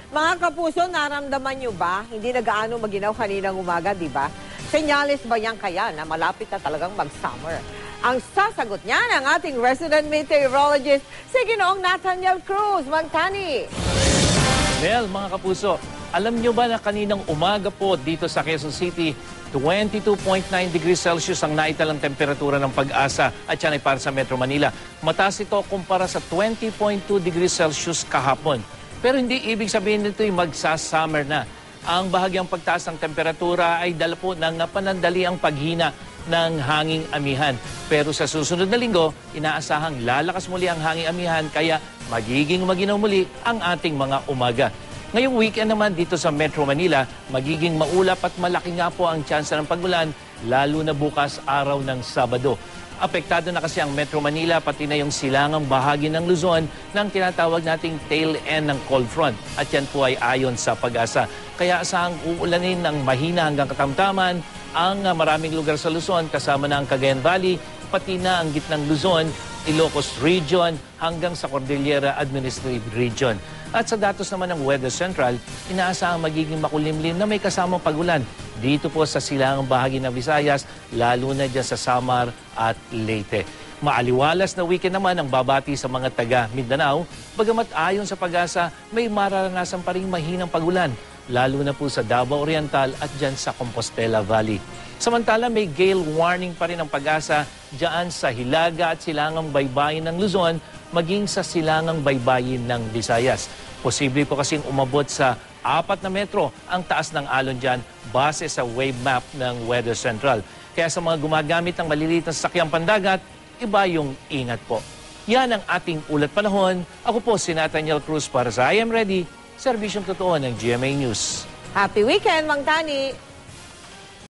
Mga kapuso, naramdaman nyo ba? Hindi na gaano maginaw kaninang umaga, di ba? Senyales ba yan kaya na malapit na talagang mag-summer? Ang sasagot niya ng ating resident meteorologist, si Ginoong Nathaniel Cruz. Magtani! Well, mga kapuso, alam nyo ba na kaninang umaga po dito sa Quezon City, 22.9 degrees Celsius ang naitalang temperatura ng Pag-asa at yan ay para sa Metro Manila. Mataas ito kumpara sa 20.2 degrees Celsius kahapon. Pero hindi ibig sabihin nito ay magsa-summer na. Ang bahagyang pagtaas ng temperatura ay dala po ng panandali ang paghina ng hanging amihan. Pero sa susunod na linggo, inaasahang lalakas muli ang hanging amihan kaya magiging maginaw muli ang ating mga umaga. Ngayong weekend naman dito sa Metro Manila, magiging maulap at malaki nga po ang tsansa ng pagulan, lalo na bukas araw ng Sabado. Apektado na kasi ang Metro Manila, pati na yung silangang bahagi ng Luzon ng tinatawag nating tail end ng cold front. At yan po ay ayon sa Pag-asa. Kaya asahang uulanin ng mahina hanggang katamtaman ang maraming lugar sa Luzon, kasama na ang Cagayan Valley, pati na ang gitnang Luzon, Ilocos Region hanggang sa Cordillera Administrative Region. At sa datos naman ng Weather Central, inaasahang magiging makulimlim na may kasamang pagulan dito po sa silangang bahagi ng Visayas, lalo na dyan sa Samar at Leyte. Maaliwalas na weekend naman ang babati sa mga taga Mindanao, bagamat ayon sa Pag-asa, may mararanasan pa rin mahinang pagulan, lalo na po sa Davao Oriental at dyan sa Compostela Valley. Samantala, may gale warning pa rin ang Pag-asa dyan sa Hilaga at silangang baybayin ng Luzon, maging sa silangang baybayin ng Visayas. Posible po kasing umabot sa 4 na metro ang taas ng alon dyan base sa wave map ng Weather Central. Kaya sa mga gumagamit ng maliliit na sasakyang pandagat, iba yung ingat po. Yan ang ating ulat panahon. Ako po si Nathaniel Cruz para sa I Am Ready, serbisyong totoo ng GMA News. Happy weekend, Mang Tani!